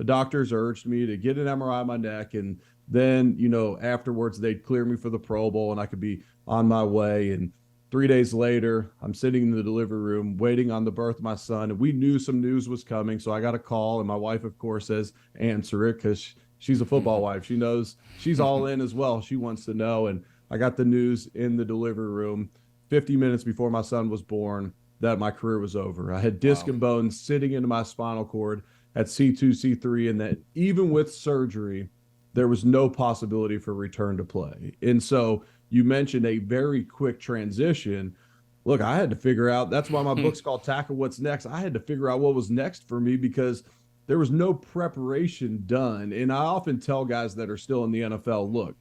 the doctors urged me to get an MRI of my neck. And then, afterwards they'd clear me for the Pro Bowl and I could be on my way. And 3 days later, I'm sitting in the delivery room waiting on the birth of my son. And we knew some news was coming. So I got a call, and my wife, of course, says, answer it, because she's a football wife. She knows, she's all in as well. She wants to know. And I got the news in the delivery room 50 minutes before my son was born that my career was over. I had disc Wow. and bone sitting into my spinal cord at C2, C3, and that even with surgery, there was no possibility for return to play. And so you mentioned a very quick transition. Look, I had to figure out, that's why my book's called Tackle What's Next. I had to figure out what was next for me because there was no preparation done. And I often tell guys that are still in the NFL, look,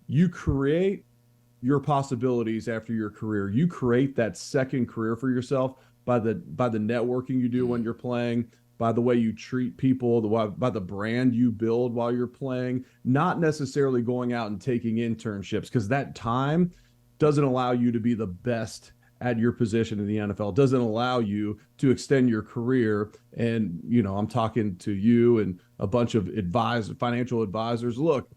you create your possibilities after your career. You create that second career for yourself by the networking you do when you're playing, by the way you treat people, by the brand you build while you're playing, not necessarily going out and taking internships, because that time doesn't allow you to be the best at your position in the NFL. It doesn't allow you to extend your career. And, I'm talking to you and a bunch of financial advisors. Look,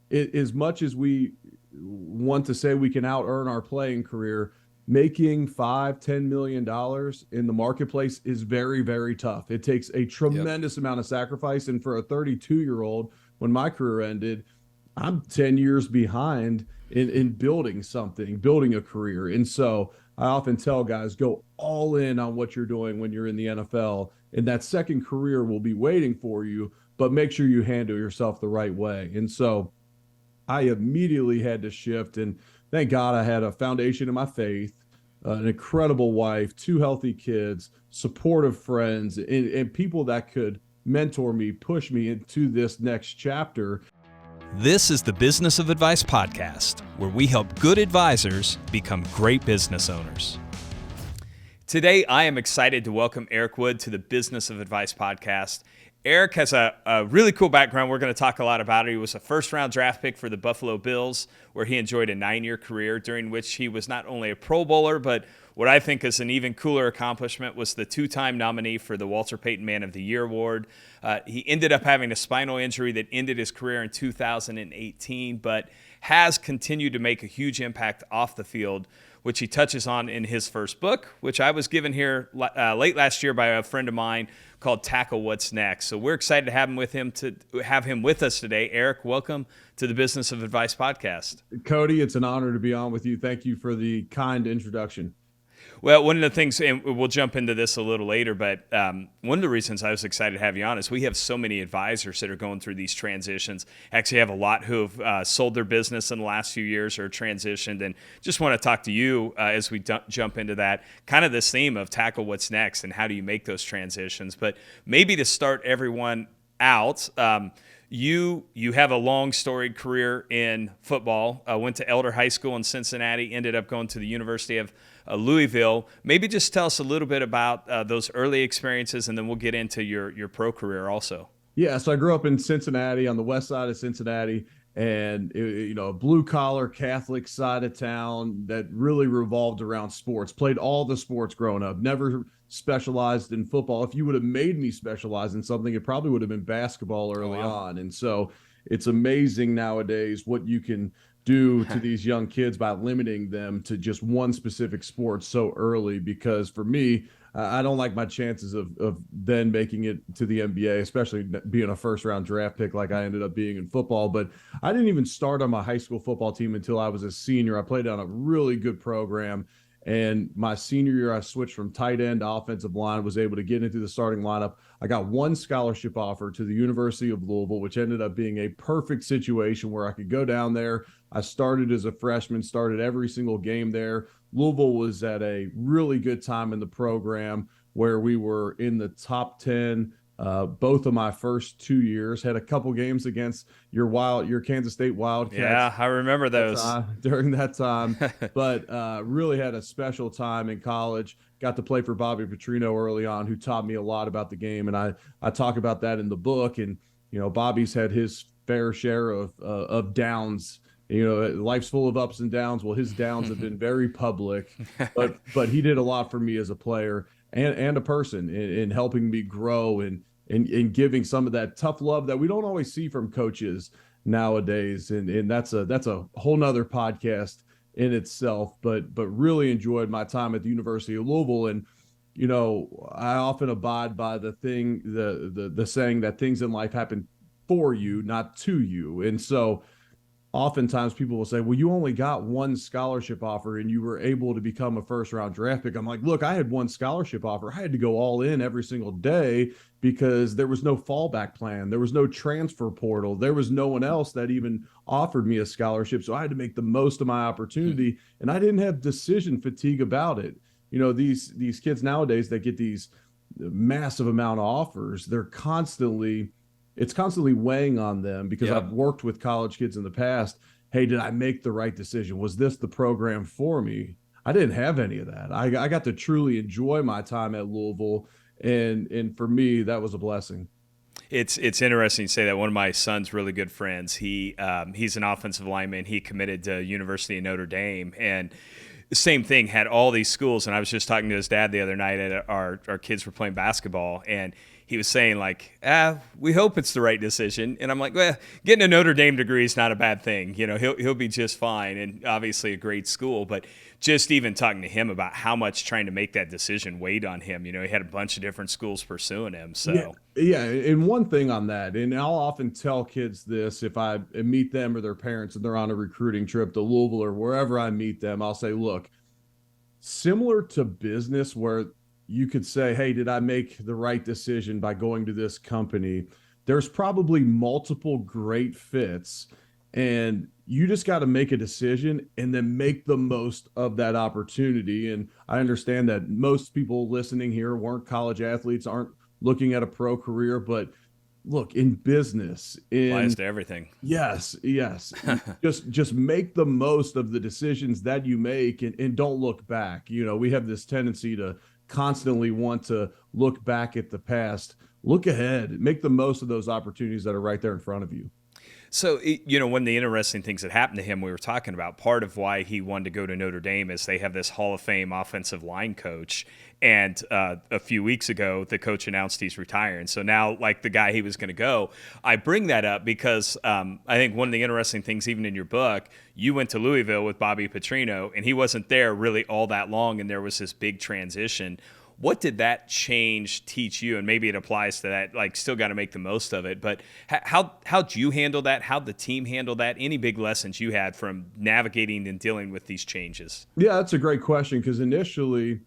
as much as we want to say we can out earn our playing career, making $5-10 million in the marketplace is very, very tough. It takes a tremendous amount of sacrifice. And for a 32-year-old, when my career ended, I'm 10 years behind in building something, building a career. And so I often tell guys, go all in on what you're doing when you're in the NFL, and that second career will be waiting for you, but make sure you handle yourself the right way. And so I immediately had to shift, and thank God I had a foundation in my faith, an incredible wife, 2 healthy kids, supportive friends, and people that could mentor me, push me into this next chapter. This is the Business of Advice podcast, where we help good advisors become great business owners. Today, I am excited to welcome Eric Wood to the Business of Advice podcast. Eric has a really cool background. We're going to talk a lot about it. He was a first-round draft pick for the Buffalo Bills, where he enjoyed a 9-year career, during which he was not only a Pro Bowler, but what I think is an even cooler accomplishment was the 2-time nominee for the Walter Payton Man of the Year award. He ended up having a spinal injury that ended his career in 2018, but has continued to make a huge impact off the field, which he touches on in his first book, which I was given here late last year by a friend of mine, called Tackle What's Next. So we're excited to have him with us today. Eric, welcome to the Business of Advice podcast. Cody, it's an honor to be on with you. Thank you for the kind introduction. Well, one of the things, and we'll jump into this a little later, but one of the reasons I was excited to have you on is we have so many advisors that are going through these transitions. Actually, I have a lot who have sold their business in the last few years or transitioned, and just want to talk to you as we jump into that, kind of this theme of tackle what's next and how do you make those transitions. But maybe to start everyone out, you have a long storied career in football, went to Elder High School in Cincinnati, ended up going to the University of Louisville. Maybe just tell us a little bit about those early experiences, and then we'll get into your pro career also. Yeah, so I grew up in Cincinnati, on the west side of Cincinnati, and a blue collar Catholic side of town that really revolved around sports. Played all the sports growing up. Never specialized in football. If you would have made me specialize in something, it probably would have been basketball early on. And so it's amazing nowadays what you can do to these young kids by limiting them to just one specific sport so early. Because for me, I don't like my chances of then making it to the NBA, especially being a first-round draft pick like I ended up being in football. But I didn't even start on my high school football team until I was a senior. I played on a really good program. And my senior year, I switched from tight end to offensive line, was able to get into the starting lineup. I got one scholarship offer to the University of Louisville, which ended up being a perfect situation where I could go down there. I started as a freshman, started every single game there. Louisville was at a really good time in the program where we were in the top 10 both of my first 2 years. Had a couple games against your Kansas State Wildcats. Yeah, I remember those during that time. But really had a special time in college. Got to play for Bobby Petrino early on, who taught me a lot about the game, and I talk about that in the book. And Bobby's had his fair share of downs. Life's full of ups and downs. Well, his downs have been very public, but he did a lot for me as a player and a person in helping me grow and and giving some of that tough love that we don't always see from coaches nowadays. And that's a whole nother podcast in itself, but really enjoyed my time at the University of Louisville. And I often abide by the saying that things in life happen for you, not to you. And so oftentimes people will say, well, you only got one scholarship offer and you were able to become a first round draft pick. I'm like, look, I had one scholarship offer. I had to go all in every single day because there was no fallback plan. There was no transfer portal. There was no one else that even offered me a scholarship. So I had to make the most of my opportunity, and I didn't have decision fatigue about it. These kids nowadays that get these massive amount of offers, it's constantly weighing on them because I've worked with college kids in the past. Hey, did I make the right decision? Was this the program for me? I didn't have any of that. I got to truly enjoy my time at Louisville, and for me, that was a blessing. It's interesting to say that. One of my son's really good friends, he's an offensive lineman. He committed to University of Notre Dame, and the same thing, had all these schools. And I was just talking to his dad the other night, and our kids were playing basketball, and he was saying, like, we hope it's the right decision. And I'm like, well, getting a Notre Dame degree is not a bad thing. He'll be just fine, and obviously a great school. But just even talking to him about how much trying to make that decision weighed on him. He had a bunch of different schools pursuing him. So yeah. And one thing on that, and I'll often tell kids this if I meet them or their parents and they're on a recruiting trip to Louisville or wherever I meet them, I'll say, look, similar to business where you could say, hey, did I make the right decision by going to this company? There's probably multiple great fits, and you just got to make a decision and then make the most of that opportunity. And I understand that most people listening here weren't college athletes, aren't looking at a pro career, but look, in business, applies to everything. Yes. just make the most of the decisions that you make, and don't look back. We have this tendency to constantly want to look back at the past. Look ahead, make the most of those opportunities that are right there in front of you. So, one of the interesting things that happened to him, we were talking about, part of why he wanted to go to Notre Dame is they have this Hall of Fame offensive line coach. And a few weeks ago, the coach announced he's retiring. So now, like the guy he was going to go, I bring that up because I think one of the interesting things, even in your book, you went to Louisville with Bobby Petrino, and he wasn't there really all that long, and there was this big transition. What did that change teach you? And maybe it applies to that, like, still got to make the most of it. But how'd you handle that? How'd the team handle that? Any big lessons you had from navigating and dealing with these changes? Yeah, that's a great question, because initially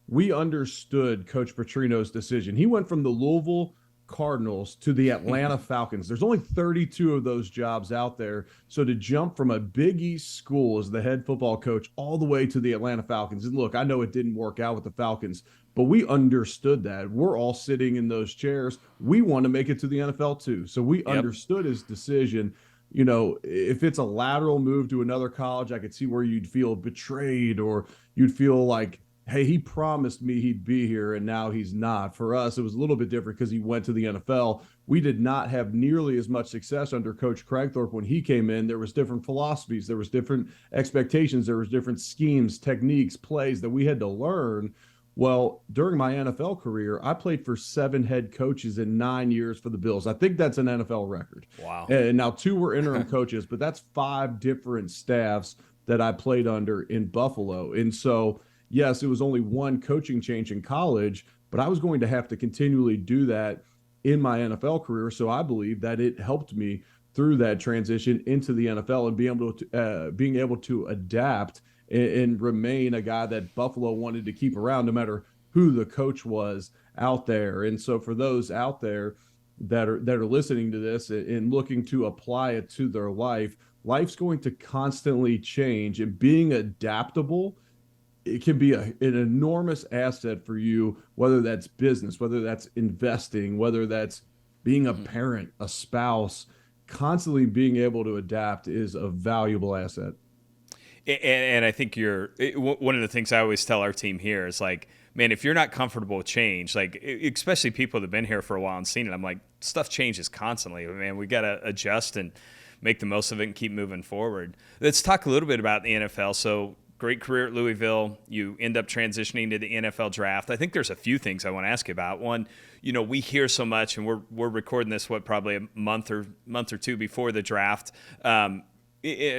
we understood Coach Petrino's decision. He went from the Louisville Cardinals to the Atlanta Falcons. There's only 32 of those jobs out there. So to jump from a Big East school as the head football coach all the way to the Atlanta Falcons, and look, I know it didn't work out with the Falcons, but we understood that. We're all sitting in those chairs. We want to make it to the NFL too. So we understood his decision. If it's a lateral move to another college, I could see where you'd feel betrayed, or you'd feel like, hey, he promised me he'd be here and now he's not. For us, it was a little bit different because he went to the NFL. We did not have nearly as much success under Coach Cragthorpe when he came in. There was different philosophies. There was different expectations. There was different schemes, techniques, plays that we had to learn. Well, during my NFL career, I played for 7 head coaches in 9 years for the Bills. I think that's an NFL record. Wow. And now 2 were interim coaches, but that's 5 different staffs that I played under in Buffalo. And so, yes, it was only one coaching change in college, but I was going to have to continually do that in my NFL career. So I believe that it helped me through that transition into the NFL and being able to adapt and remain a guy that Buffalo wanted to keep around no matter who the coach was out there. And so for those out there that are listening to this and looking to apply it to their life's going to constantly change, and being adaptable, it can be an enormous asset for you, whether that's business, whether that's investing, whether that's being a parent, a spouse. Constantly being able to adapt is a valuable asset. And I think one of the things I always tell our team here is, like, man, if you're not comfortable with change, like, especially people that have been here for a while and seen it, I'm like, stuff changes constantly. Man, we got to adjust and make the most of it and keep moving forward. Let's talk a little bit about the NFL. So great career at Louisville. You end up transitioning to the NFL draft. I think there's a few things I want to ask you about. One, we hear so much, and we're recording this probably a month or two before the draft. I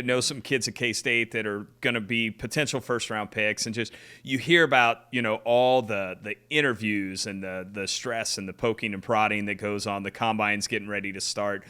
know some kids at K-State that are going to be potential first-round picks, and just you hear about all the interviews and the stress and the poking and prodding that goes on. The combine's getting ready to start.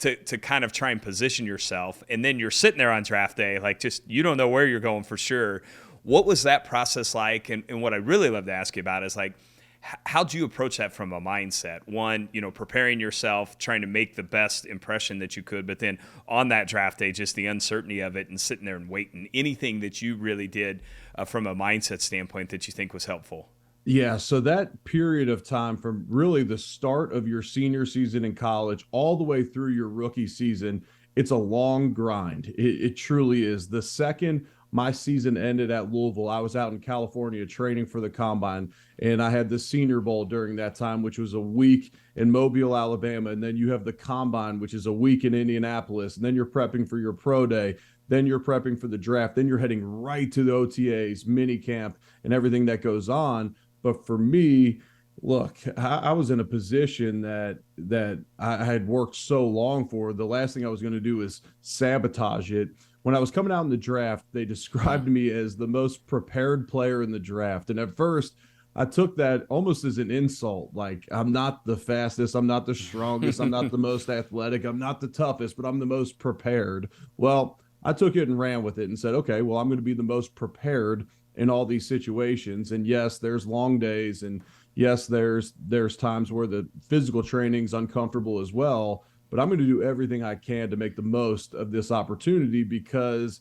To kind of try and position yourself, and then you're sitting there on draft day, like just you don't know where you're going for sure. What was that process like? And what I really love to ask you about is like, how'd you approach that from a mindset? One, preparing yourself, trying to make the best impression that you could, but then on that draft day, just the uncertainty of it and sitting there and waiting. Anything that you really did from a mindset standpoint that you think was helpful? Yeah, so that period of time from really the start of your senior season in college all the way through your rookie season, it's a long grind. It truly is. The second my season ended at Louisville, I was out in California training for the combine, and I had the Senior Bowl during that time, which was a week in Mobile, Alabama, and then you have the combine, which is a week in Indianapolis, and then you're prepping for your pro day. Then you're prepping for the draft. Then you're heading right to the OTAs, mini camp, and everything that goes on. But for me, look, I was in a position that I had worked so long for. The last thing I was going to do is sabotage it. When I was coming out in the draft, they described me as the most prepared player in the draft. And at first, I took that almost as an insult. Like, I'm not the fastest, I'm not the strongest, I'm not the most athletic, I'm not the toughest, but I'm the most prepared. Well, I took it and ran with it and said, okay, well, I'm going to be the most prepared in all these situations. And yes, there's long days, and yes, there's times where the physical training's uncomfortable as well, but I'm going to do everything I can to make the most of this opportunity, because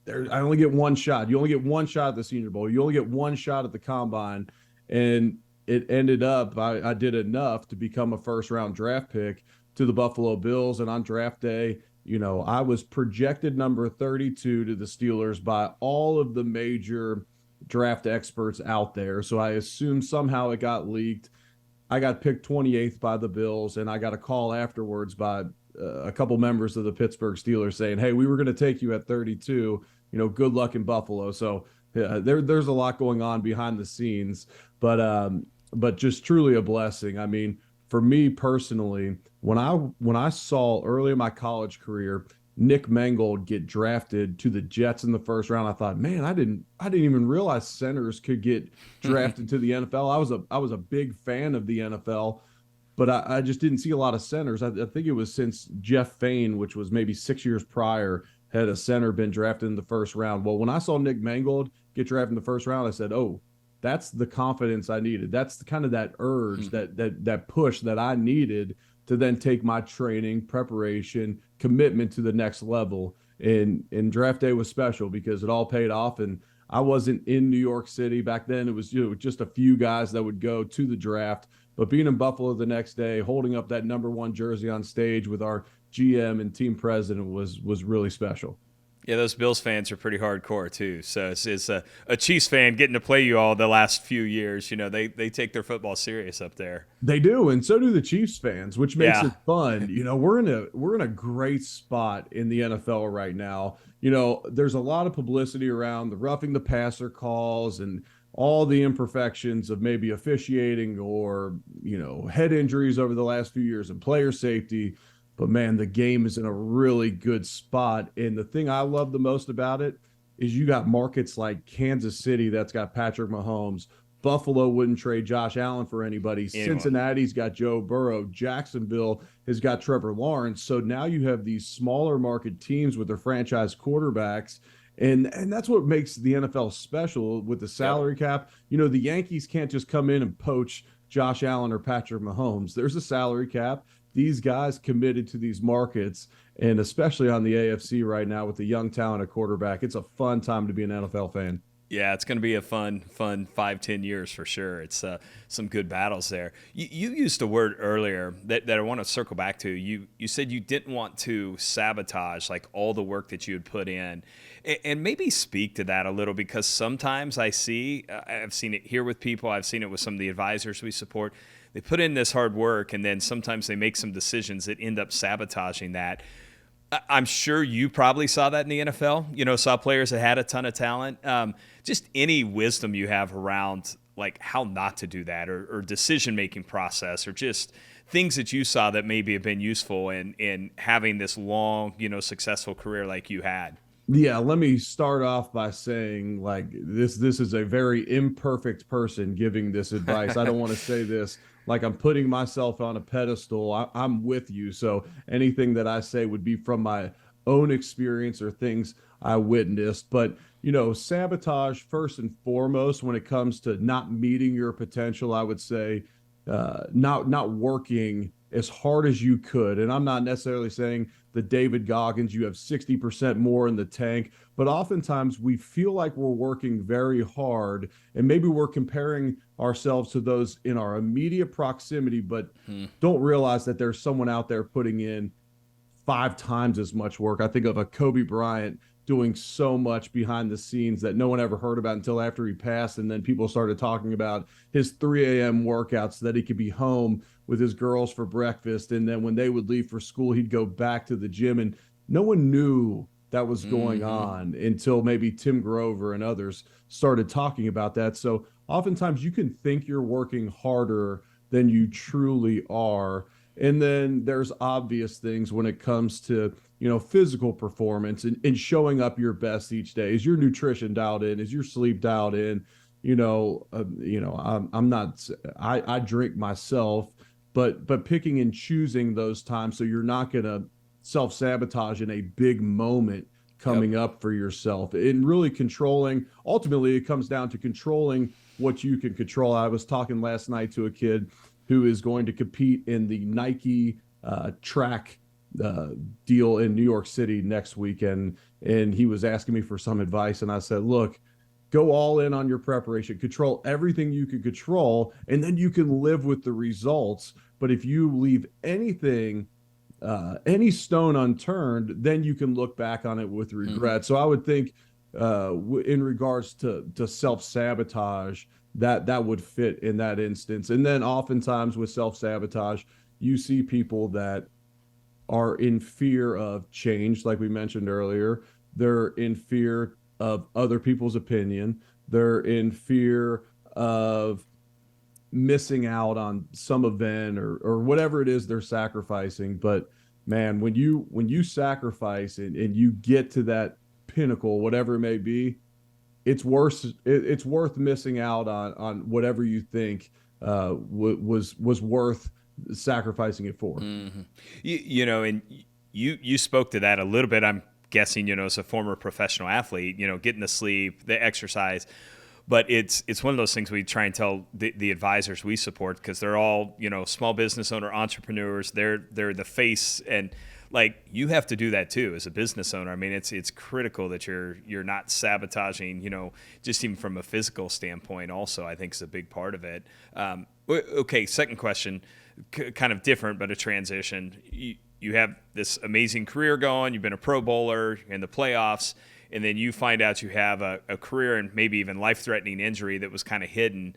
I only get one shot. You only get one shot at the Senior Bowl. You only get one shot at the combine. And it ended up, I did enough to become a first-round draft pick to the Buffalo Bills. And on draft day, I was projected number 32 to the Steelers by all of the major draft experts out there. So I assume somehow it got leaked. I got picked 28th by the Bills, and I got a call afterwards by a couple members of the Pittsburgh Steelers saying, hey, we were going to take you at 32, good luck in Buffalo. So there's a lot going on behind the scenes, but just truly a blessing. I mean, for me personally, when I saw early in my college career Nick Mangold get drafted to the Jets in the first round, I thought, man, I didn't even realize centers could get drafted to the NFL. I was a big fan of the NFL, but I just didn't see a lot of centers. I think it was since Jeff Fain, which was maybe 6 years prior, had a center been drafted in the first round. Well, when I saw Nick Mangold get drafted in the first round, I said, oh, that's the confidence I needed. That's kind of that urge, that push that I needed to then take my training, preparation, commitment to the next level. And draft day was special because it all paid off. And I wasn't in New York City back then. It was just a few guys that would go to the draft. But being in Buffalo the next day, holding up that number 1 jersey on stage with our GM and team president was really special. Yeah, those Bills fans are pretty hardcore too. So it's a Chiefs fan getting to play you all the last few years. They take their football serious up there. They do, and so do the Chiefs fans, which makes it fun. We're in a great spot in the NFL right now. There's a lot of publicity around the roughing the passer calls and all the imperfections of maybe officiating or head injuries over the last few years and player safety. But man, the game is in a really good spot. And the thing I love the most about it is you got markets like Kansas City that's got Patrick Mahomes. Buffalo wouldn't trade Josh Allen for anybody. Cincinnati's got Joe Burrow. Jacksonville has got Trevor Lawrence. So now you have these smaller market teams with their franchise quarterbacks. And that's what makes the NFL special with the salary cap. The Yankees can't just come in and poach Josh Allen or Patrick Mahomes. There's a salary cap. These guys committed to these markets, and especially on the AFC right now with the young talent at quarterback, it's a fun time to be an NFL fan. Yeah, it's going to be a fun 5-10 years for sure. It's some good battles there. You used a word earlier that I want to circle back to. You said you didn't want to sabotage like all the work that you had put in, and maybe speak to that a little, because sometimes I've seen it here with people. I've seen it with some of the advisors we support. They put in this hard work, and then sometimes they make some decisions that end up sabotaging that. I'm sure you probably saw that in the NFL. Saw players that had a ton of talent. Just any wisdom you have around like how not to do that, or decision making process, or just things that you saw that maybe have been useful in having this long, successful career like you had. Yeah, let me start off by saying like this is a very imperfect person giving this advice. I don't want to say this like I'm putting myself on a pedestal. I'm with you. So anything that I say would be from my own experience or things I witnessed. But, sabotage first and foremost when it comes to not meeting your potential, I would say not working as hard as you could. And I'm not necessarily saying the David Goggins, you have 60% more in the tank, but oftentimes we feel like we're working very hard and maybe we're comparing ourselves to those in our immediate proximity, but don't realize that there's someone out there putting in 5 times as much work. I think of a Kobe Bryant doing so much behind the scenes that no one ever heard about until after he passed. And then people started talking about his 3 a.m. workouts so that he could be home with his girls for breakfast. And then when they would leave for school, he'd go back to the gym. And no one knew that was going on until maybe Tim Grover and others started talking about that. So oftentimes you can think you're working harder than you truly are. And then there's obvious things when it comes to, physical performance and showing up your best each day. Is your nutrition dialed in? Is your sleep dialed in? I'm not, I drink myself, but picking and choosing those times so you're not going to self-sabotage in a big moment coming up for yourself and really controlling. Ultimately, it comes down to controlling what you can control. I was talking last night to a kid who is going to compete in the Nike track deal in New York City next weekend. And he was asking me for some advice. And I said, look, go all in on your preparation, control everything you can control, and then you can live with the results. But if you leave anything, any stone unturned, then you can look back on it with regret. So I would think in regards to self-sabotage, that would fit in that instance. And then oftentimes with self-sabotage, you see people that are in fear of change, like we mentioned earlier. They're in fear of other people's opinion. They're in fear of missing out on some event or whatever it is they're sacrificing. But man, when you sacrifice and you get to that pinnacle, whatever it may be, it's worth missing out on whatever you think was worth sacrificing it for. And you spoke to that a little bit. I'm guessing, as a former professional athlete, getting the sleep, the exercise, but it's one of those things we try and tell the advisors we support, because they're all, small business owner entrepreneurs. They're the face, and like you have to do that too as a business owner. I mean, it's critical that you're not sabotaging, just even from a physical standpoint. Also, I think is a big part of it. Okay, second question, kind of different, but a transition. You have this amazing career going. You've been a Pro Bowler in the playoffs, and then you find out you have a career and maybe even life-threatening injury that was kind of hidden.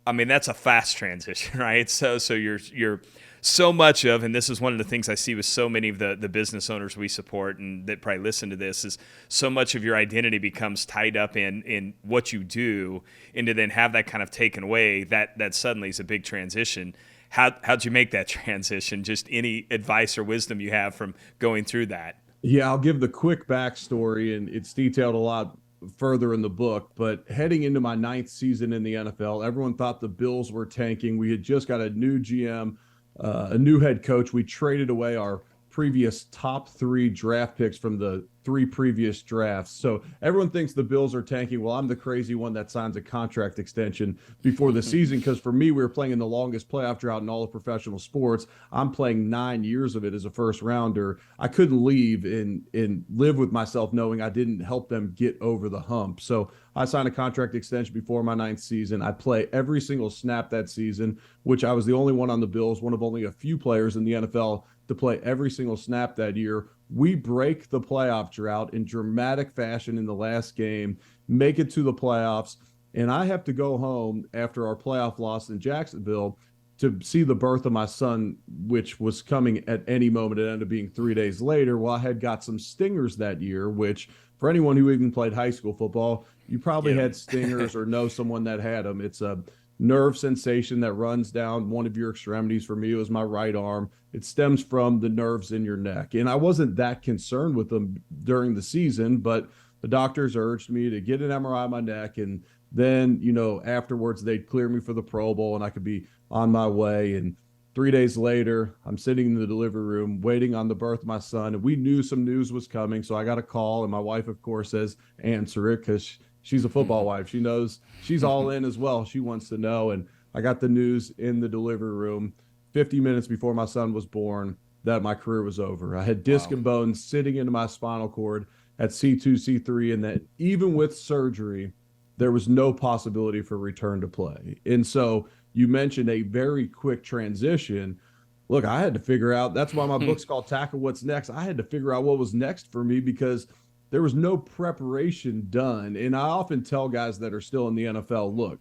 I mean, that's a fast transition, right? So you're so much of, and this is one of the things I see with so many of the business owners we support and that probably listen to this, is so much of your identity becomes tied up in what you do, and to then have that kind of taken away, that suddenly is a big transition. How'd you make that transition? Just any advice or wisdom you have from going through that? Yeah, I'll give the quick backstory, and it's detailed a lot further in the book. But heading into my 9th season in the NFL, everyone thought the Bills were tanking. We had just got a new GM, a new head coach. We traded away our previous top 3 draft picks from the 3 previous drafts. So everyone thinks the Bills are tanking. Well, I'm the crazy one that signs a contract extension before the season, because for me, we were playing in the longest playoff drought in all of professional sports. I'm playing 9 years of it as a first rounder. I couldn't leave and live with myself knowing I didn't help them get over the hump. So I signed a contract extension before my 9th season. I play every single snap that season, which I was the only one on the Bills, one of only a few players in the NFL to play every single snap that year. We break the playoff drought in dramatic fashion in the last game, make it to the playoffs, and I have to go home after our playoff loss in Jacksonville to see the birth of my son, which was coming at any moment. It ended up being 3 days later. Well, I had got some stingers that year, which for anyone who even played high school football, you probably Get had 'em. stingers or know someone that had them. It's a nerve sensation that runs down one of your extremities. For me, it was my right arm. It stems from the nerves in your neck. And I wasn't that concerned with them during the season, but the doctors urged me to get an MRI of my neck. And then, afterwards they'd clear me for the Pro Bowl and I could be on my way. And 3 days later, I'm sitting in the delivery room waiting on the birth of my son. And we knew some news was coming. So I got a call, and my wife, of course, says, answer it, because she's a football wife. She knows, she's all in as well. She wants to know. And I got the news in the delivery room 50 minutes before my son was born that my career was over. I had disc and bone sitting into my spinal cord at C2, C3, and that even with surgery, there was no possibility for return to play. And so you mentioned a very quick transition. Look, I had to figure out, that's why my book's called Tackle What's Next. I had to figure out what was next for me because there was no preparation done. And I often tell guys that are still in the NFL, look,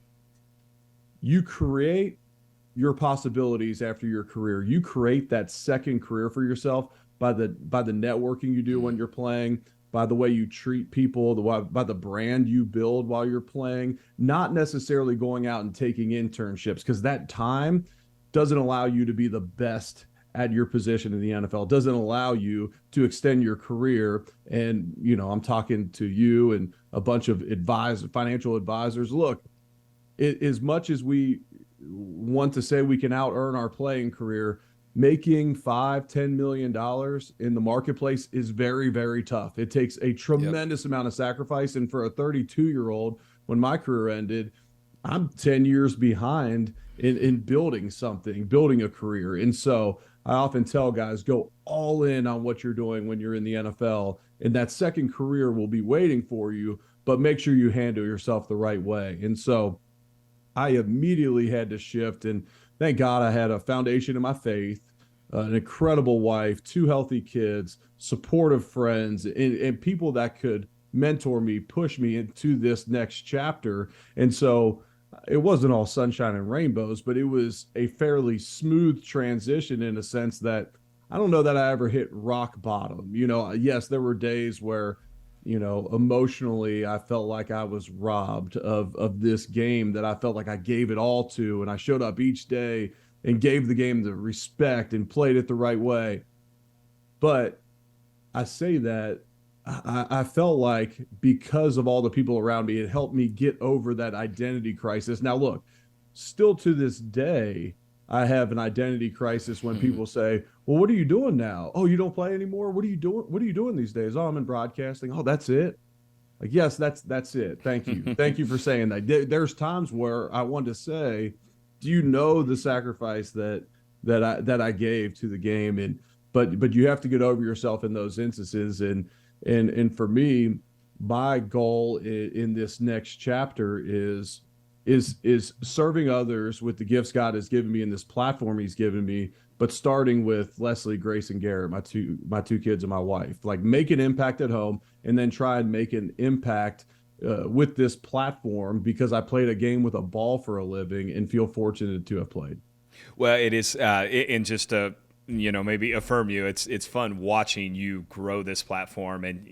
you create your possibilities after your career. You create that second career for yourself by the networking you do when you're playing, by the way you treat people, by the brand you build while you're playing, not necessarily going out and taking internships, because that time doesn't allow you to be the best at your position in the NFL. It doesn't allow you to extend your career. And, I'm talking to you and a bunch of financial advisors. Look, as much as we want to say we can out earn our playing career, making $5-10 million in the marketplace is very, very tough. It takes a tremendous amount of sacrifice. And for a 32-year-old, when my career ended, I'm 10 years behind in building something, building a career. And so I often tell guys, go all in on what you're doing when you're in the NFL, and that second career will be waiting for you, but make sure you handle yourself the right way. And so I immediately had to shift, and thank God I had a foundation in my faith, an incredible wife, 2 healthy kids, supportive friends, and people that could mentor me, push me into this next chapter. And so it wasn't all sunshine and rainbows, but it was a fairly smooth transition in a sense that I don't know that I ever hit rock bottom. Yes, there were days where, emotionally I felt like I was robbed of this game that I felt like I gave it all to, and I showed up each day and gave the game the respect and played it the right way. But I say that I felt like because of all the people around me, it helped me get over that identity crisis. Now, look, still to this day, I have an identity crisis when people say, well, what are you doing now? Oh, you don't play anymore? What are you doing? What are you doing these days? Oh, I'm in broadcasting. Oh, that's it. Like, yes, that's it. Thank you. Thank you for saying that. There's times where I want to say, do you know the sacrifice that I gave to the game? And but you have to get over yourself in those instances. And for me, my goal in this next chapter is serving others with the gifts God has given me in this platform He's given me, but starting with Leslie, Grace, and Garrett, my two kids and my wife. Like, make an impact at home, and then try and make an impact with this platform, because I played a game with a ball for a living and feel fortunate to have played. Well, it is, and just to maybe affirm you, it's fun watching you grow this platform, and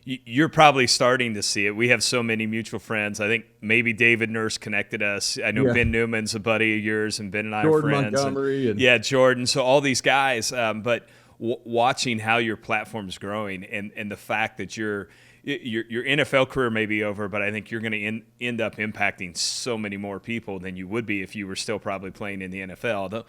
you're probably starting to see it. We have so many mutual friends. I think maybe David Nurse connected us. I know Ben Newman's a buddy of yours, and Ben and I Jordan are friends. Montgomery and Jordan. So all these guys, but watching how your platform's growing, and the fact that your NFL career may be over, but I think you're going to end up impacting so many more people than you would be if you were still probably playing in the NFL. Though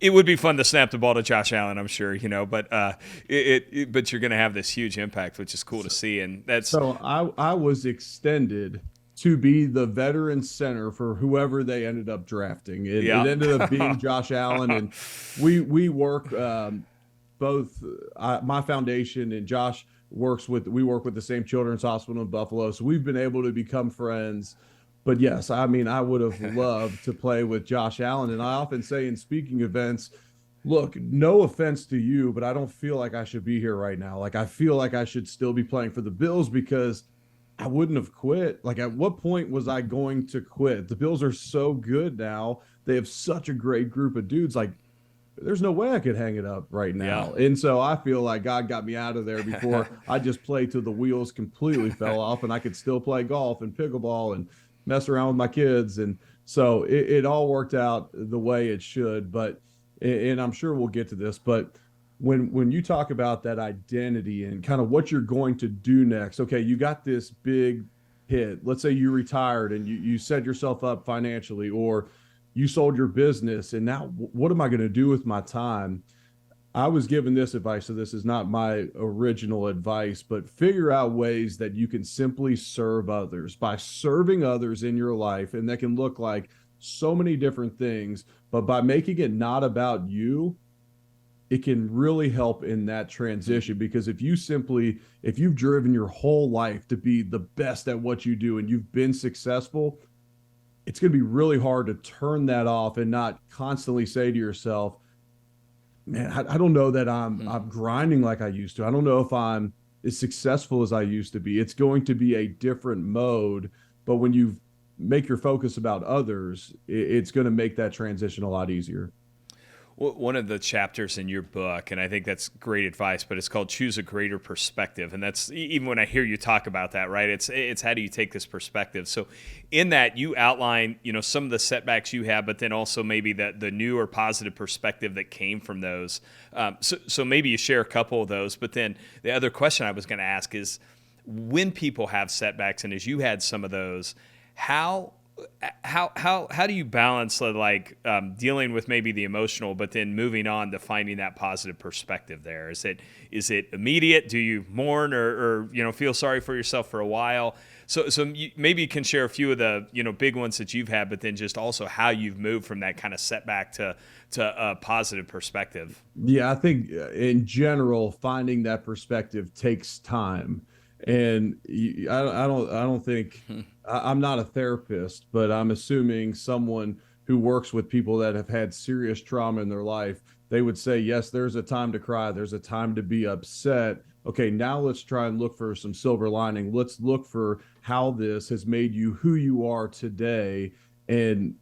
it would be fun to snap the ball to Josh Allen, I'm sure, but but you're going to have this huge impact, which is cool to see. And that's so I was extended to be the veteran center for whoever they ended up drafting. It ended up being Josh Allen, and we work both my foundation and Josh we work with the same children's hospital in Buffalo, so we've been able to become friends. But yes, I mean, I would have loved to play with Josh Allen. And I often say in speaking events, look, no offense to you, but I don't feel like I should be here right now. Like, I feel like I should still be playing for the Bills, because I wouldn't have quit. Like, at what point was I going to quit? The Bills are so good now. They have such a great group of dudes. Like, there's no way I could hang it up right Yeah. now. And so I feel like God got me out of there before I just played till the wheels completely fell off, and I could still play golf and pickleball and mess around with my kids. And so it all worked out the way it should. But, and I'm sure we'll get to this, but when you talk about that identity and kind of what you're going to do next, okay, you got this big hit. Let's say you retired and you set yourself up financially, or you sold your business, and now what am I going to do with my time? I was given this advice, so this is not my original advice, but figure out ways that you can simply serve others by serving others in your life. And that can look like so many different things, but by making it not about you, it can really help in that transition. Because if you've driven your whole life to be the best at what you do and you've been successful, it's going to be really hard to turn that off and not constantly say to yourself, man, I don't know that I'm grinding like I used to. I don't know if I'm as successful as I used to be. It's going to be a different mode. But when you make your focus about others, it's going to make that transition a lot easier. One of the chapters in your book, and I think that's great advice, but it's called Choose a Greater Perspective. And that's, even when I hear you talk about that, right, it's how do you take this perspective? So in that, you outline, some of the setbacks you have, but then also maybe the new or positive perspective that came from those. So maybe you share a couple of those. But then the other question I was going to ask is, when people have setbacks, and as you had some of those, how do you balance dealing with maybe the emotional, but then moving on to finding that positive perspective there? Is it immediate? Do you mourn or feel sorry for yourself for a while? So maybe you can share a few of the big ones that you've had, but then just also how you've moved from that kind of setback to a positive perspective. Yeah, I think in general, finding that perspective takes time. And I don't think I'm not a therapist, but I'm assuming someone who works with people that have had serious trauma in their life, they would say, yes, there's a time to cry. There's a time to be upset. Okay, now let's try and look for some silver lining. Let's look for how this has made you who you are today. And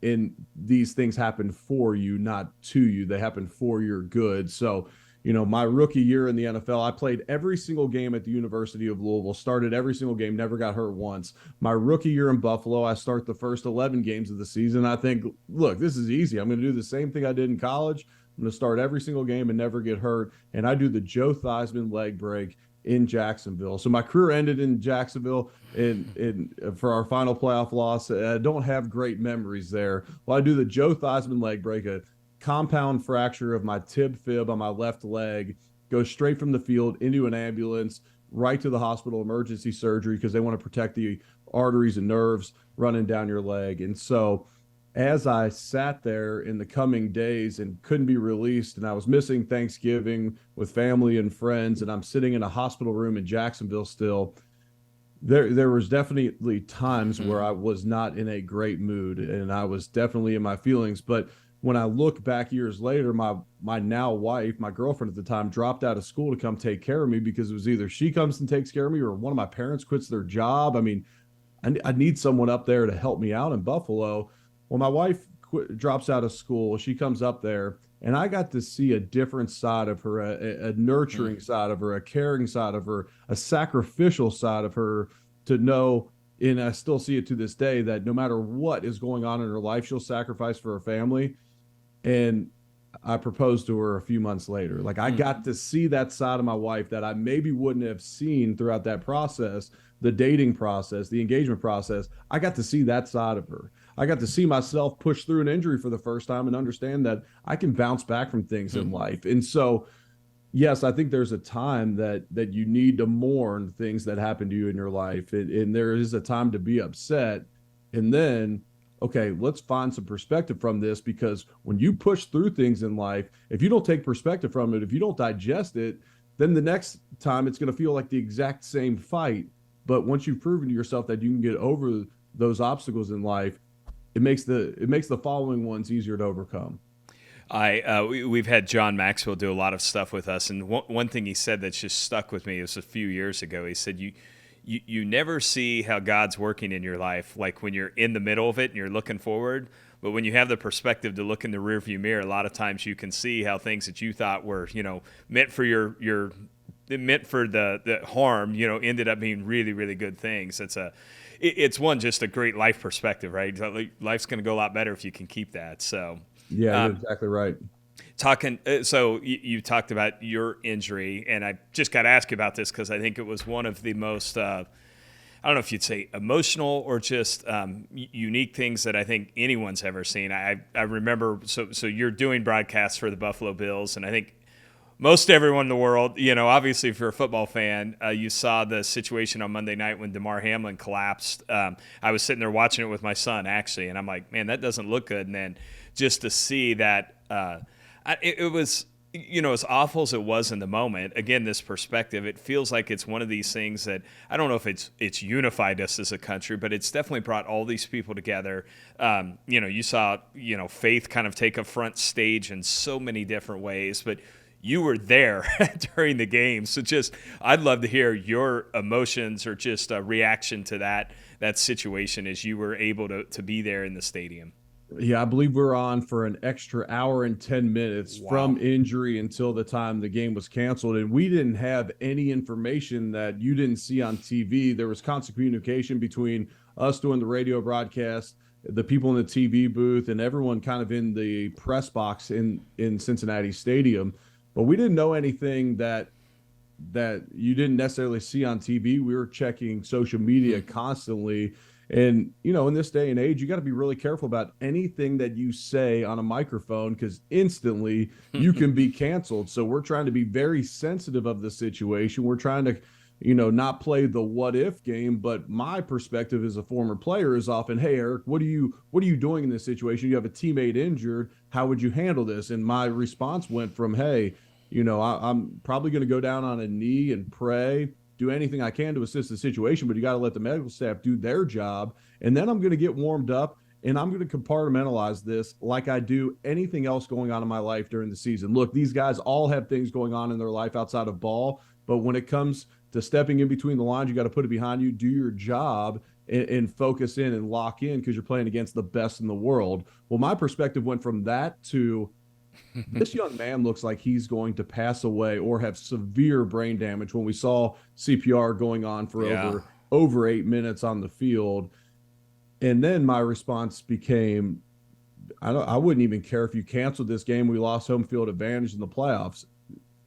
these things happen for you, not to you. They happen for your good. So, my rookie year in the NFL, I played every single game at the University of Louisville, started every single game, never got hurt once. My rookie year in Buffalo, I start the first 11 games of the season. I think, look, this is easy. I'm going to do the same thing I did in college. I'm going to start every single game and never get hurt. And I do the Joe Theismann leg break in Jacksonville. So my career ended in Jacksonville for our final playoff loss. I don't have great memories there. Well, I do the Joe Theismann leg break, a compound fracture of my tib fib on my left leg, goes straight from the field into an ambulance, right to the hospital, emergency surgery, because they want to protect the arteries and nerves running down your leg. And so as I sat there in the coming days and couldn't be released, and I was missing Thanksgiving with family and friends, and I'm sitting in a hospital room in Jacksonville still, there was definitely times where I was not in a great mood, and I was definitely in my feelings. But when I look back years later, my now wife, my girlfriend at the time, dropped out of school to come take care of me, because it was either she comes and takes care of me or one of my parents quits their job. I mean, I need someone up there to help me out in Buffalo. Well, my wife drops out of school. She comes up there, and I got to see a different side of her, a nurturing side of her, a caring side of her, a sacrificial side of her, to know, and I still see it to this day, that no matter what is going on in her life, she'll sacrifice for her family. And I proposed to her a few months later. Like, I got to see that side of my wife that I maybe wouldn't have seen throughout that process, the dating process, the engagement process. I got to see that side of her. I got to see myself push through an injury for the first time and understand that I can bounce back from things in life. And so, yes, I think there's a time that you need to mourn things that happen to you in your life. And there is a time to be upset. And then, okay, let's find some perspective from this, because when you push through things in life, if you don't take perspective from it, if you don't digest it, then the next time it's going to feel like the exact same fight. But once you've proven to yourself that you can get over those obstacles in life, it makes the following ones easier to overcome. We've had John Maxwell do a lot of stuff with us, and one thing he said that's just stuck with me is a few years ago. He said, you never see how God's working in your life, like when you're in the middle of it and you're looking forward. But when you have the perspective to look in the rearview mirror, a lot of times you can see how things that you thought were, meant for your meant for the harm, ended up being really, really good things. It's just a great life perspective, right? Life's going to go a lot better if you can keep that. So, Yeah, you're exactly right. so you talked about your injury, and I just got to ask you about this because I think it was one of the most, I don't know if you'd say emotional or just unique things that I think anyone's ever seen. I remember, so you're doing broadcasts for the Buffalo Bills, and I think most everyone in the world, obviously if you're a football fan, you saw the situation on Monday night when Damar Hamlin collapsed. I was sitting there watching it with my son, actually, and I'm like, man, that doesn't look good. And then just to see that, it was, as awful as it was in the moment, again, this perspective, it feels like it's one of these things that, I don't know if it's unified us as a country, but it's definitely brought all these people together. You saw, faith kind of take a front stage in so many different ways, but you were there during the game. So I'd love to hear your emotions or just a reaction to that situation as you were able to be there in the stadium. Yeah, I believe we're on for an extra hour and 10 minutes from injury until the time the game was canceled. And we didn't have any information that you didn't see on TV. There was constant communication between us doing the radio broadcast, the people in the TV booth, and everyone kind of in the press box in Cincinnati Stadium. But we didn't know anything that you didn't necessarily see on TV. We were checking social media constantly. And, in this day and age, you got to be really careful about anything that you say on a microphone because instantly you can be canceled. So we're trying to be very sensitive of the situation. We're trying to, not play the what if game. But my perspective as a former player is often, hey, Eric, what are you doing in this situation? You have a teammate injured. How would you handle this? And my response went from, hey, I'm probably going to go down on a knee and pray, do anything I can to assist the situation, but you got to let the medical staff do their job. And then I'm going to get warmed up and I'm going to compartmentalize this like I do anything else going on in my life during the season. Look, these guys all have things going on in their life outside of ball, but when it comes to stepping in between the lines, you got to put it behind you, do your job, and focus in and lock in because you're playing against the best in the world. Well, my perspective went from that to this young man looks like he's going to pass away or have severe brain damage when we saw CPR going on for over 8 minutes on the field. And then my response became, I wouldn't even care if you canceled this game. We lost home field advantage in the playoffs.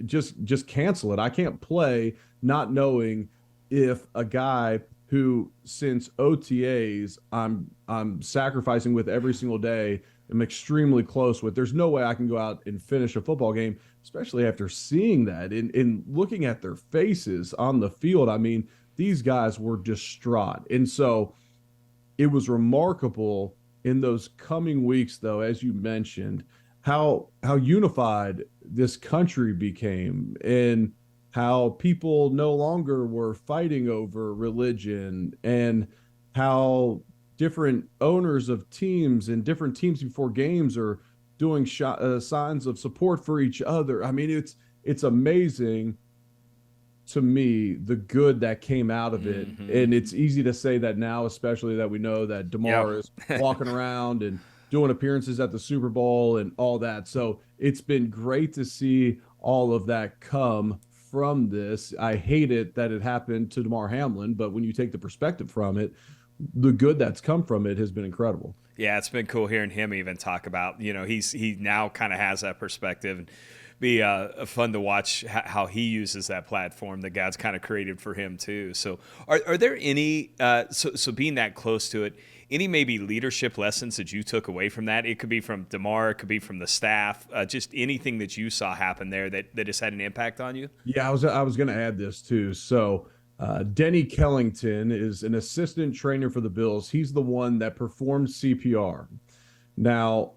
Just cancel it. I can't play not knowing if a guy who since OTAs I'm sacrificing with every single day, I'm extremely close with. There's no way I can go out and finish a football game, especially after seeing that and looking at their faces on the field. I mean, these guys were distraught. And so it was remarkable in those coming weeks, though, as you mentioned, how unified this country became and how people no longer were fighting over religion and how different owners of teams and different teams before games are doing signs of support for each other. I mean, it's amazing to me the good that came out of it. And it's easy to say that now, especially that we know that Damar is walking around and doing appearances at the Super Bowl and all that. So it's been great to see all of that come from this. I hate it that it happened to Damar Hamlin, but when you take the perspective from it, the good that's come from it has been incredible. Yeah, it's been cool hearing him even talk about, he now kind of has that perspective and be fun to watch how he uses that platform that God's kind of created for him too. So are there any, so being that close to it, any maybe leadership lessons that you took away from that? It could be from Damar, it could be from the staff, just anything that you saw happen there that has had an impact on you? Yeah, I was going to add this too. So Denny Kellington is an assistant trainer for the Bills. He's the one that performed CPR. Now,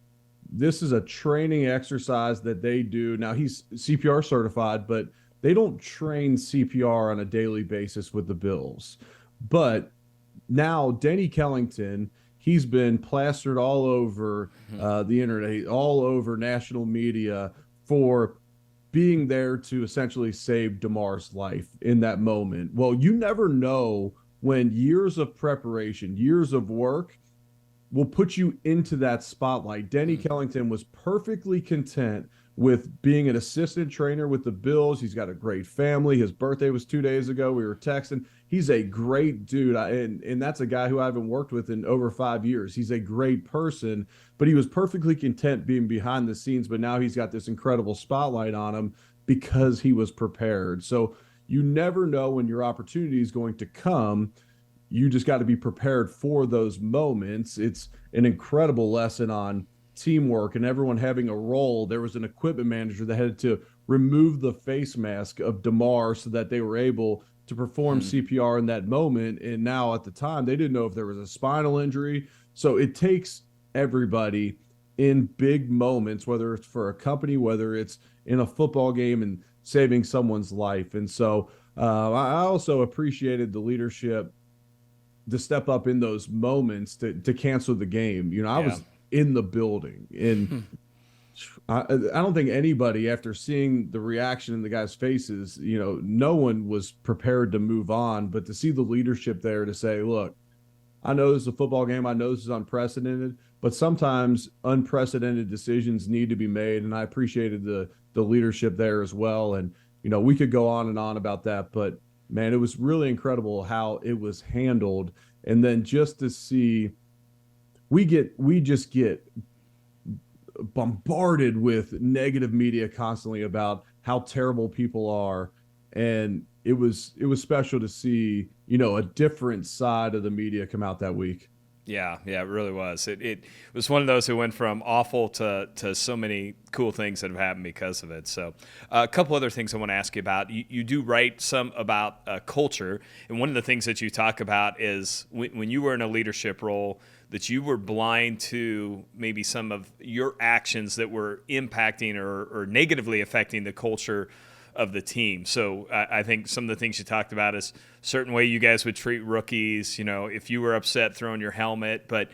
this is a training exercise that they do. Now, he's CPR certified, but they don't train CPR on a daily basis with the Bills. But now, Denny Kellington, he's been plastered all over the internet, all over national media for being there to essentially save DeMar's life in that moment. Well, you never know when years of preparation, years of work will put you into that spotlight. Denny Kellington was perfectly content with being an assistant trainer with the Bills. He's got a great family. His birthday was 2 days ago. We were texting. He's a great dude. And that's a guy who I haven't worked with in over 5 years. He's a great person, but he was perfectly content being behind the scenes. But now he's got this incredible spotlight on him because he was prepared. So you never know when your opportunity is going to come. You just got to be prepared for those moments. It's an incredible lesson on teamwork and everyone having a role. There was an equipment manager that had to remove the face mask of DeMar so that they were able to perform CPR in that moment. And now at the time, they didn't know if there was a spinal injury. So it takes everybody in big moments, whether it's for a company, whether it's in a football game, and saving someone's life. And so I also appreciated the leadership to step up in those moments to cancel the game. I was in the building, and I don't think anybody, after seeing the reaction in the guys' faces, no one was prepared to move on. But to see the leadership there to say, look, I know this is a football game. I know this is unprecedented, but sometimes unprecedented decisions need to be made. And I appreciated the leadership there as well. And, we could go on and on about that, but man, it was really incredible how it was handled. And then just to see, we just get bombarded with negative media constantly about how terrible people are. And it was special to see, a different side of the media come out that week. Yeah, it really was. It was one of those who went from awful to so many cool things that have happened because of it. So a couple other things I want to ask you about. You do write some about culture, and one of the things that you talk about is when you were in a leadership role, that you were blind to maybe some of your actions that were impacting or negatively affecting the culture of the team. So I think some of the things you talked about is certain way you guys would treat rookies, if you were upset, throwing your helmet. But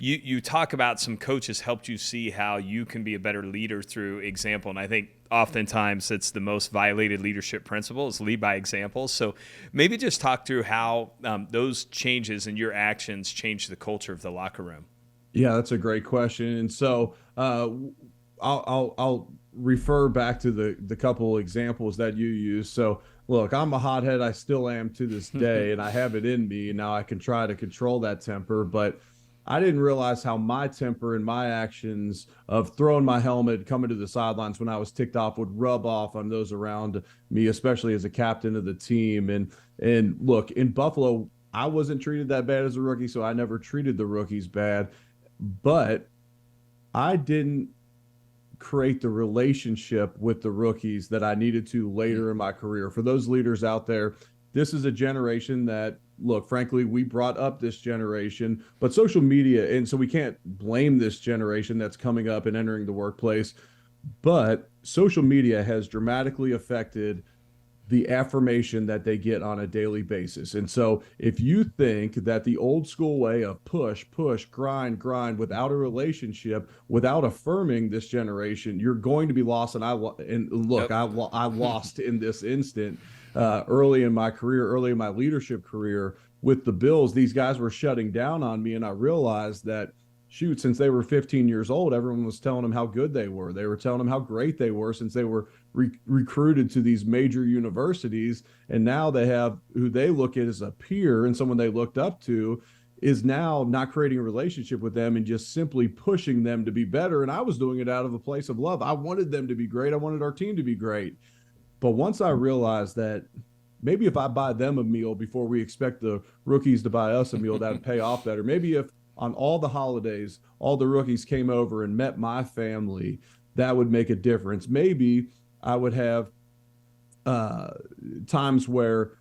you talk about some coaches helped you see how you can be a better leader through example. And I think oftentimes it's the most violated leadership principle is lead by example. So maybe just talk through how those changes in your actions change the culture of the locker room. Yeah, that's a great question. And so I'll refer back to the couple examples that you use. So look, I'm a hothead. I still am to this day, and I have it in me. And now I can try to control that temper, but I didn't realize how my temper and my actions of throwing my helmet, coming to the sidelines when I was ticked off would rub off on those around me, especially as a captain of the team. And look, in Buffalo, I wasn't treated that bad as a rookie, so I never treated the rookies bad, but I didn't create the relationship with the rookies that I needed to later in my career. For those leaders out there, this is a generation that, look, frankly, we brought up this generation, but social media, and so we can't blame this generation that's coming up and entering the workplace, but social media has dramatically affected the affirmation that they get on a daily basis. And so if you think that the old school way of push, grind without a relationship, without affirming this generation, you're going to be lost. And I lost in this instant early in my career, early in my leadership career with the Bills. These guys were shutting down on me. And I realized that, shoot, since they were 15 years old, everyone was telling them how good they were. They were telling them how great they were since they were recruited to these major universities. And now they have who they look at as a peer and someone they looked up to is now not creating a relationship with them and just simply pushing them to be better. And I was doing it out of a place of love. I wanted them to be great. I wanted our team to be great. But once I realized that maybe if I buy them a meal before we expect the rookies to buy us a meal, that would pay off better. Maybe if on all the holidays, all the rookies came over and met my family, that would make a difference. Maybe I would have times where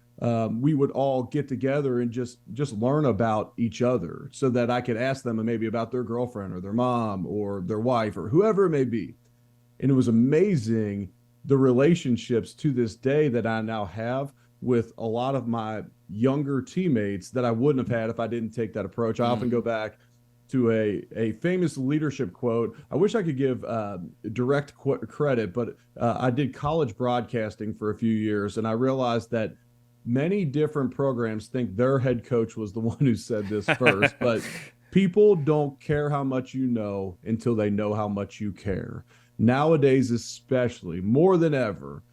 we would all get together and just learn about each other so that I could ask them maybe about their girlfriend or their mom or their wife or whoever it may be. And it was amazing, the relationships to this day that I now have with a lot of my younger teammates that I wouldn't have had if I didn't take that approach. I often go back to a famous leadership quote. I wish I could give direct credit, but I did college broadcasting for a few years, and I realized that many different programs think their head coach was the one who said this first, but people don't care how much you know until they know how much you care. Nowadays, especially more than ever,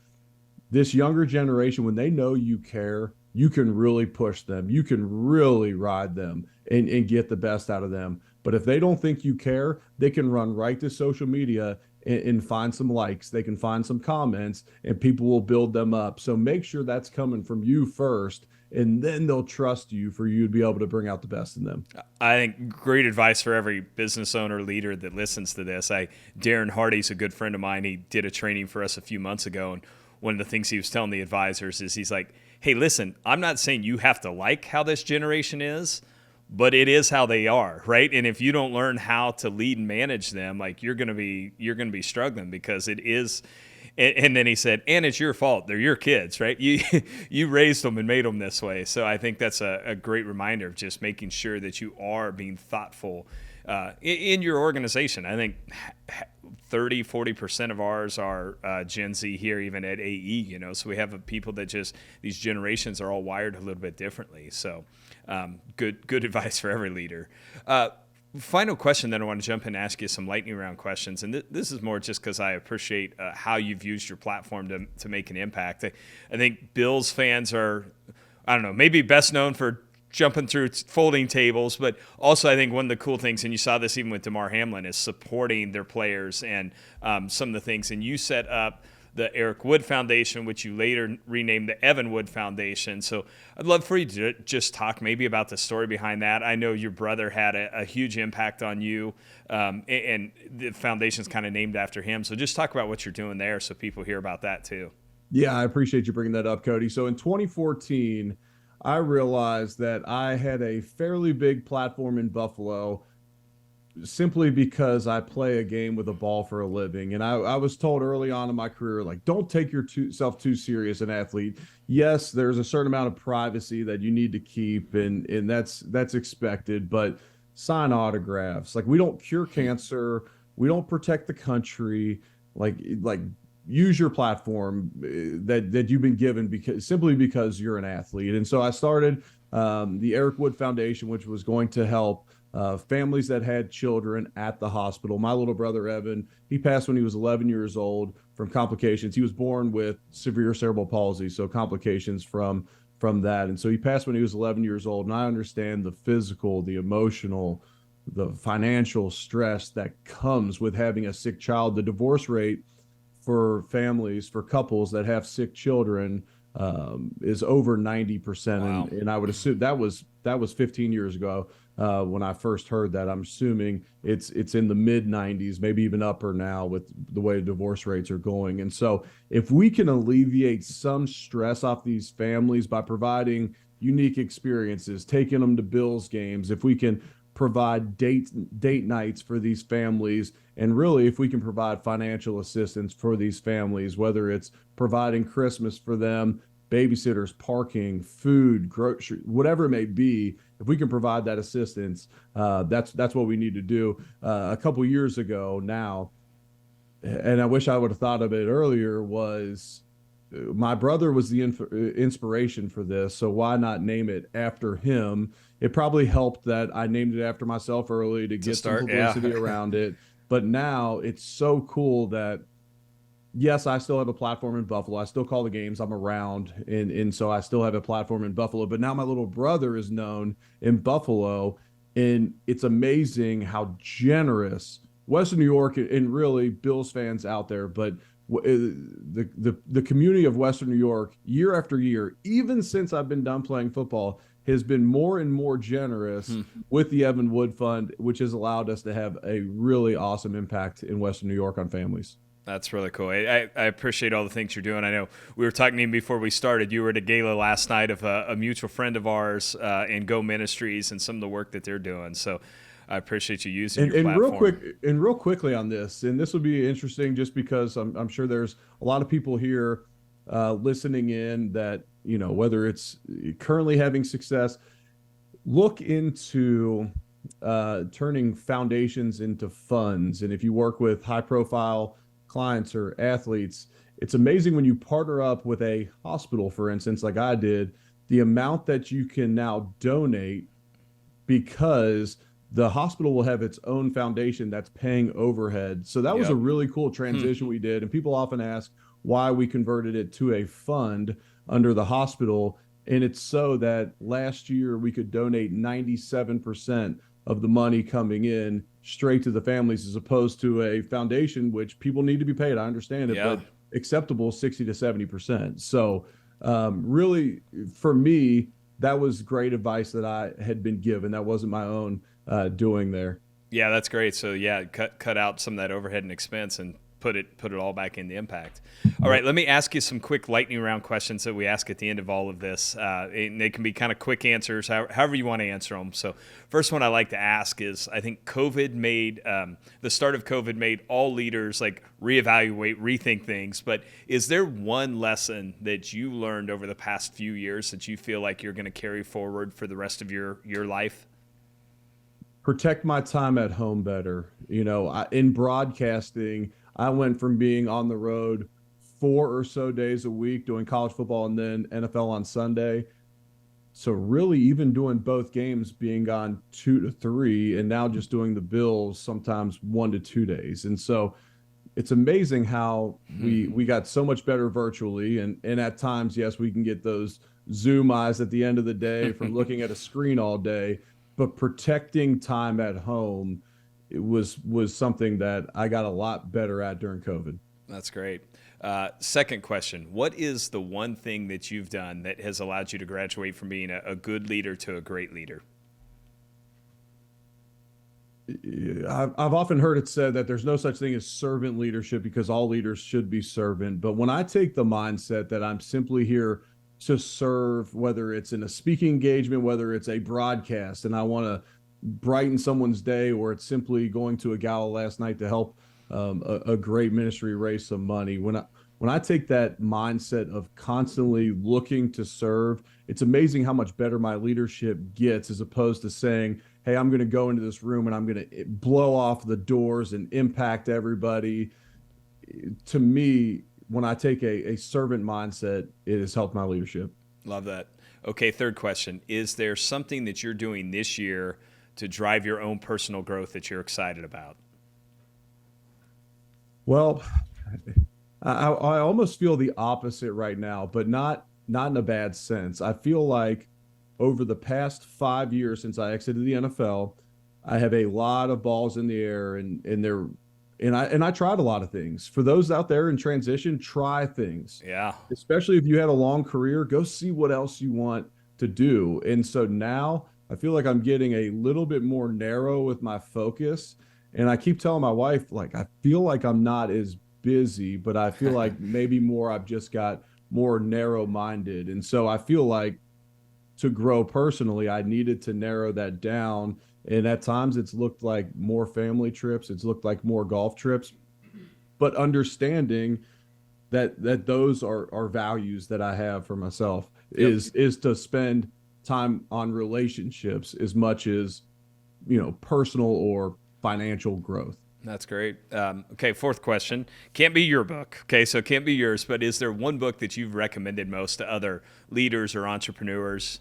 this younger generation, when they know you care, you can really push them. You can really ride them and get the best out of them. But if they don't think you care, they can run right to social media and find some likes. They can find some comments, and people will build them up. So make sure that's coming from you first, and then they'll trust you for you to be able to bring out the best in them. I think great advice for every business owner, leader that listens to this. Darren Hardy's a good friend of mine. He did a training for us a few months ago, and one of the things he was telling the advisors is he's like, hey, listen, I'm not saying you have to like how this generation is, but it is how they are, right? And if you don't learn how to lead and manage them, like you're gonna be struggling, because it is. And then he said, and it's your fault. They're your kids, right? You raised them and made them this way. So I think that's a great reminder of just making sure that you are being thoughtful in your organization. I think 30-40% of ours are Gen Z here, even at AE, so we have people that just, these generations are all wired a little bit differently. So good advice for every leader. Final question, then I want to jump in and ask you some lightning round questions. And this is more just because I appreciate how you've used your platform to make an impact. I think Bills fans are, I don't know, maybe best known for jumping through folding tables, but also I think one of the cool things, and you saw this even with Damar Hamlin, is supporting their players and some of the things. And you set up the Eric Wood Foundation, which you later renamed the Evan Wood Foundation. So I'd love for you to just talk maybe about the story behind that. I know your brother had a huge impact on you, and the foundation's kind of named after him. So just talk about what you're doing there so people hear about that too. Yeah, I appreciate you bringing that up, Cody. So in 2014, I realized that I had a fairly big platform in Buffalo simply because I play a game with a ball for a living. And I was told early on in my career, like, don't take yourself too serious an athlete. Yes, there's a certain amount of privacy that you need to keep, and that's expected, but sign autographs. Like, we don't cure cancer. We don't protect the country. Like use your platform that you've been given because you're an athlete. And so I started the Eric Wood Foundation, which was going to help families that had children at the hospital. My little brother, Evan, he passed when he was 11 years old from complications. He was born with severe cerebral palsy, so complications from that. And so he passed when he was 11 years old. And I understand the physical, the emotional, the financial stress that comes with having a sick child. The divorce rate for families, for couples that have sick children, is over 90%. Wow. And I would assume that was 15 years ago when I first heard that. I'm assuming it's in the mid 90s, maybe even upper now with the way divorce rates are going. And so if we can alleviate some stress off these families by providing unique experiences, taking them to Bills games, if we can provide date nights for these families, and really if we can provide financial assistance for these families, whether it's providing Christmas for them, babysitters, parking, food, grocery, whatever it may be, if we can provide that assistance, that's what we need to do. A couple years ago now, and I wish I would have thought of it earlier, was my brother was the inspiration for this, so why not name it after him? It probably helped that I named it after myself early to get some publicity around it. But now it's so cool that, yes, I still have a platform in Buffalo. I still call the games. I'm around, and so I still have a platform in Buffalo. But now my little brother is known in Buffalo, and it's amazing how generous Western New York and really Bills fans out there, but the community of Western New York, year after year, even since I've been done playing football, has been more and more generous with the Evan Wood Fund, which has allowed us to have a really awesome impact in Western New York on families. That's really cool. I appreciate all the things you're doing. I know we were talking even before we started. You were at a gala last night of a mutual friend of ours in Go Ministries and some of the work that they're doing. So I appreciate you using your platform. Real quickly on this, and this will be interesting just because I'm sure there's a lot of people here listening in that, whether it's currently having success, look into turning foundations into funds. And if you work with high profile clients or athletes, it's amazing when you partner up with a hospital, for instance, like I did, the amount that you can now donate because the hospital will have its own foundation that's paying overhead. So that was a Yep. really cool transition we did. And people often ask why we converted it to a fund under the hospital. And it's so that last year we could donate 97% of the money coming in straight to the families as opposed to a foundation, which people need to be paid. I understand it, Yeah. but acceptable 60 to 70%. So, really, for me, that was great advice that I had been given. That wasn't my own doing there. Yeah, that's great. So yeah, cut out some of that overhead and expense and put it all back into impact. All right, Yep. let me ask you some quick lightning round questions that we ask at the end of all of this. And they can be kind of quick answers, however you want to answer them. So first one I like to ask is, I think COVID made the start of COVID made all leaders like reevaluate, rethink things. But is there one lesson that you learned over the past few years that you feel like you're going to carry forward for the rest of your life? Protect my time at home better. In broadcasting, I went from being on the road 4 or so days a week doing college football and then NFL on Sunday. So really, even doing both games, being gone 2 to 3, and now just doing the Bills sometimes 1 to 2 days. And so it's amazing how we got so much better virtually, and at times, yes, we can get those Zoom eyes at the end of the day from looking at a screen all day, but protecting time at home, it was something that I got a lot better at during COVID. That's great. Second question. What is the one thing that you've done that has allowed you to graduate from being a good leader to a great leader? I've often heard it said that there's no such thing as servant leadership because all leaders should be servant. But when I take the mindset that I'm simply here to serve, whether it's in a speaking engagement, whether it's a broadcast, and I want to brighten someone's day, or it's simply going to a gala last night to help a great ministry raise some money. When I take that mindset of constantly looking to serve, it's amazing how much better my leadership gets as opposed to saying, hey, I'm going to go into this room and I'm going to blow off the doors and impact everybody. To me, when I take a servant mindset, it has helped my leadership. Love that. Okay, third question. Is there something that you're doing this year to drive your own personal growth that you're excited about? Well, I almost feel the opposite right now, but not in a bad sense. I feel like over the past 5 years since I exited the NFL, I have a lot of balls in the air, and I tried a lot of things. For those out there in transition, try things. Yeah. Especially if you had a long career, go see what else you want to do. And so now I feel like I'm getting a little bit more narrow with my focus. And I keep telling my wife, like, I feel like I'm not as busy, but I feel like maybe more I've just got more narrow minded. And so I feel like to grow personally, I needed to narrow that down. And at times it's looked like more family trips, it's looked like more golf trips, but understanding that those are values that I have for myself Yep. is to spend time on relationships as much as personal or financial growth. That's great. Okay, fourth question. Can't be your book. Okay, so it can't be yours, but is there one book that you've recommended most to other leaders or entrepreneurs?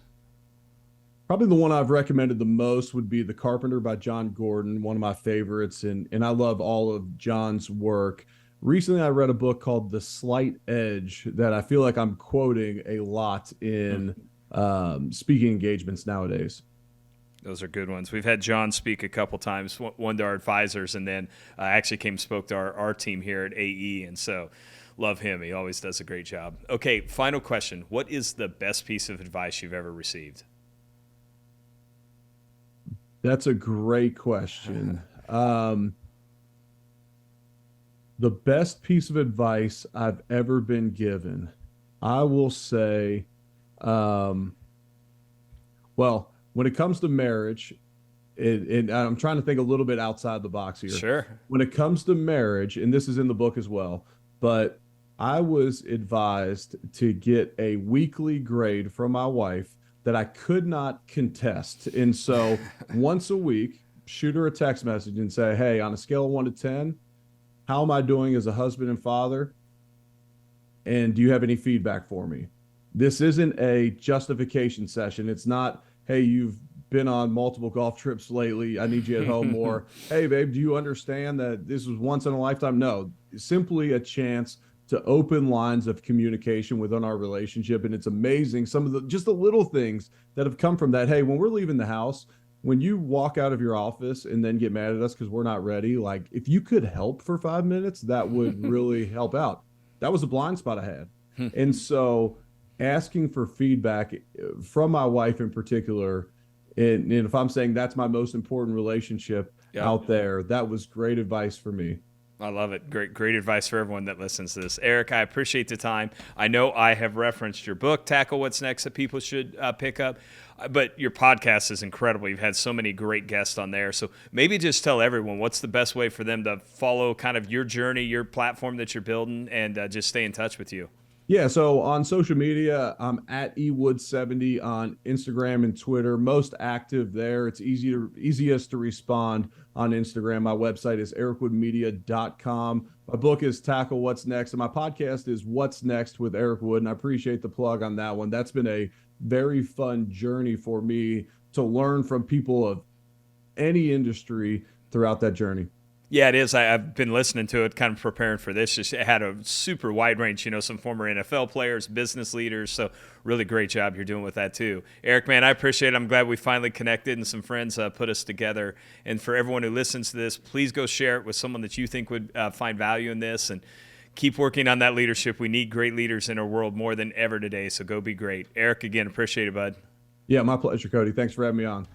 Probably the one I've recommended the most would be The Carpenter by John Gordon, one of my favorites, and I love all of John's work. Recently, I read a book called The Slight Edge that I feel like I'm quoting a lot in speaking engagements nowadays. Those are good ones. We've had John speak a couple times, one to our advisors, and then actually came and spoke to our team here at AE, and so love him. He always does a great job. Okay, final question. What is the best piece of advice you've ever received? That's a great question. The best piece of advice I've ever been given, I will say, um, well, when it comes to marriage, and I'm trying to think a little bit outside the box here. Sure. When it comes to marriage, and this is in the book as well, but I was advised to get a weekly grade from my wife that I could not contest. And so once a week, shoot her a text message and say, hey, on a scale of 1 to 10, how am I doing as a husband and father? And do you have any feedback for me? This isn't a justification session. It's not, hey, you've been on multiple golf trips lately. I need you at home more. Hey, babe, do you understand that this was once in a lifetime? No, simply a chance to open lines of communication within our relationship. And it's amazing some of the little things that have come from that. Hey, when we're leaving the house, when you walk out of your office and then get mad at us because we're not ready, like if you could help for 5 minutes, that would really help out. That was a blind spot I had. And so asking for feedback from my wife in particular, and if I'm saying that's my most important relationship out there, that was great advice for me. I love it. Great advice for everyone that listens to this. Eric, I appreciate the time. I know I have referenced your book, Tackle What's Next, that people should pick up, but your podcast is incredible. You've had so many great guests on there. So maybe just tell everyone what's the best way for them to follow kind of your journey, your platform that you're building, and just stay in touch with you. Yeah, so on social media, I'm at ewood70 on Instagram and Twitter. Most active there. It's easiest to respond on Instagram. My website is ericwoodmedia.com. My book is Tackle What's Next, and my podcast is What's Next with Eric Wood, and I appreciate the plug on that one. That's been a very fun journey for me to learn from people of any industry throughout that journey. Yeah, it is. I've been listening to it, kind of preparing for this. Just it had a super wide range, some former NFL players, business leaders. So really great job you're doing with that too. Eric, man, I appreciate it. I'm glad we finally connected and some friends put us together. And for everyone who listens to this, please go share it with someone that you think would find value in this, and keep working on that leadership. We need great leaders in our world more than ever today. So go be great. Eric, again, appreciate it, bud. Yeah, my pleasure, Cody. Thanks for having me on.